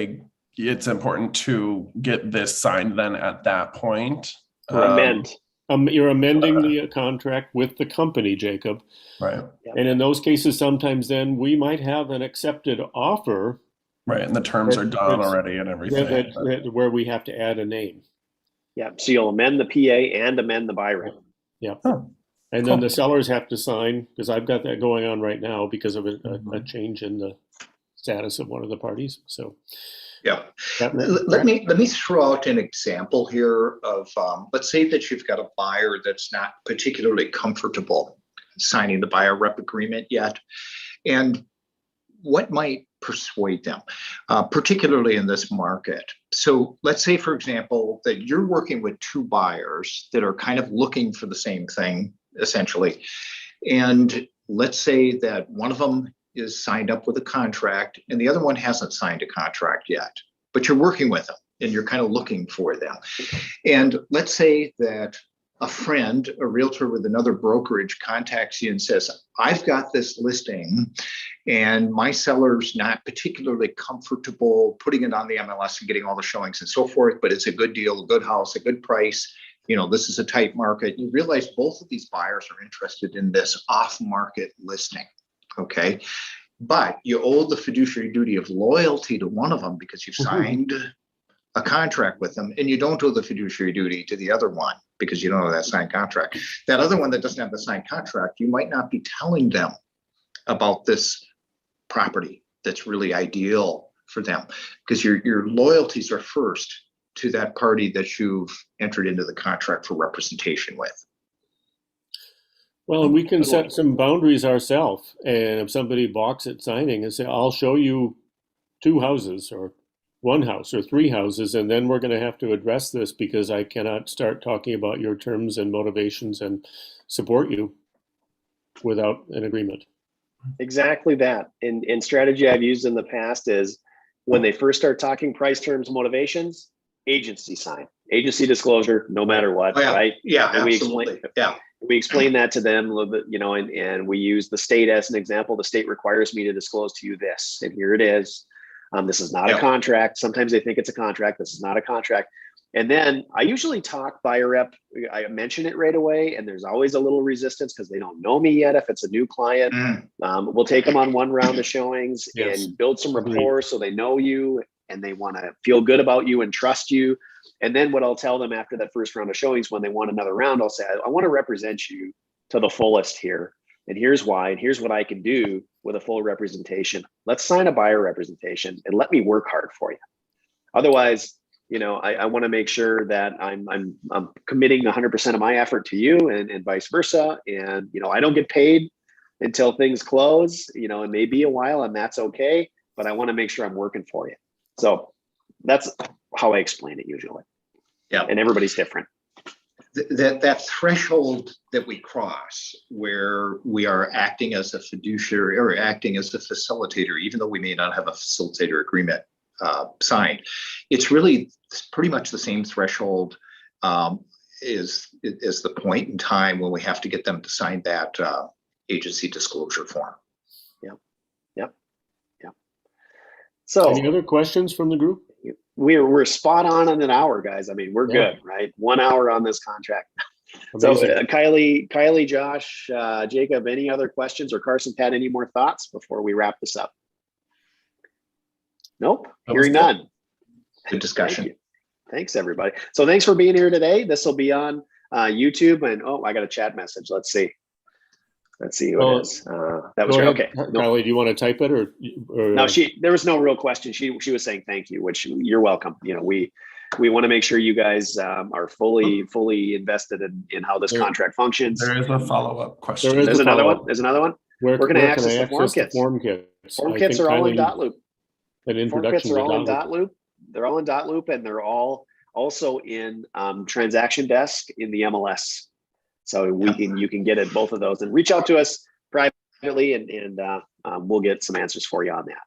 it's important to get this signed then at that point. Amend. You're amending the contract with the company, Jacob. Right. And in those cases, sometimes then we might have an accepted offer. Right. And the terms are done already and everything. Where we have to add a name. Yeah. So you'll amend the PA and amend the buy rep. Yeah. And then the sellers have to sign, because I've got that going on right now because of a change in the status of one of the parties. So. Yeah. Let me throw out an example here of, let's say that you've got a buyer that's not particularly comfortable signing the buyer rep agreement yet. And what might persuade them, particularly in this market? So let's say, for example, that you're working with 2 buyers that are kind of looking for the same thing, essentially. And let's say that one of them is signed up with a contract and the other one hasn't signed a contract yet, but you're working with them and you're kind of looking for them. And let's say that a friend, a realtor with another brokerage, contacts you and says, I've got this listing and my seller's not particularly comfortable putting it on the MLS and getting all the showings and so forth, but it's a good deal, a good house, a good price. This is a tight market. You realize both of these buyers are interested in this off-market listing. Okay. But you owe the fiduciary duty of loyalty to one of them because you've signed a contract with them, and you don't owe the fiduciary duty to the other one because you don't have that signed contract. That other one that doesn't have the signed contract, you might not be telling them about this property that's really ideal for them, because your loyalties are first to that party that you've entered into the contract for representation with. Well, we can set some boundaries ourselves, and if somebody balks at signing and say, I'll show you 2 houses or 1 house or 3 houses, and then we're going to have to address this because I cannot start talking about your terms and motivations and support you without an agreement. Exactly that. And strategy I've used in the past is when they first start talking price, terms, motivations, agency sign, agency disclosure, no matter what, right? Yeah, and absolutely. We explain that to them a little bit, and we use the state as an example. The state requires me to disclose to you this, and here it is. This is not a contract. Sometimes they think it's a contract. This is not a contract. And then I usually talk buyer rep. I mention it right away, and there's always a little resistance because they don't know me yet. If it's a new client, we'll take them on 1 round of showings and build some rapport so they know you and they want to feel good about you and trust you. And then what I'll tell them after that first round of showings, when they want another round, I'll say, I want to represent you to the fullest here. And here's why, and here's what I can do with a full representation. Let's sign a buyer representation and let me work hard for you. Otherwise, I want to make sure that I'm committing 100% of my effort to you, and vice versa. And, I don't get paid until things close. It may be a while, and that's okay, but I want to make sure I'm working for you. So that's how I explain it usually. Yeah. And everybody's different. That threshold that we cross, where we are acting as a fiduciary or acting as a facilitator, even though we may not have a facilitator agreement signed, it's really pretty much the same threshold is the point in time when we have to get them to sign that agency disclosure form. Yep. So, any other questions from the group? We're spot on in an hour, guys. I mean, we're good, right? 1 hour on this contract. Amazing. So Kylie, Josh, Jacob, any other questions, or Carson, Pat, any more thoughts before we wrap this up? Nope, hearing none. Good discussion. Thanks, everybody. So thanks for being here today. This will be on YouTube, and I got a chat message. Let's see who it is. That was okay. Kylie, do you want to type it or no? There was no real question. She was saying thank you, which you're welcome. We want to make sure you guys are fully invested in how this contract functions. There is a follow-up question. There's another one. Where can I access the form kits? Form kits are all in .loop. An introduction are all in .loop. They're all in .loop, and they're all also in Transaction Desk in the MLS. So you can get at both of those, and reach out to us privately, and we'll get some answers for you on that.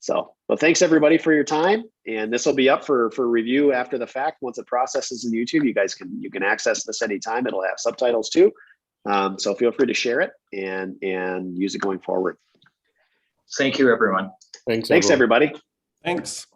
So, well, thanks everybody for your time, and this will be up for review after the fact. Once it processes in YouTube, you can access this anytime. It'll have subtitles too. So feel free to share it and use it going forward. Thank you, everyone. Thanks everybody. Thanks.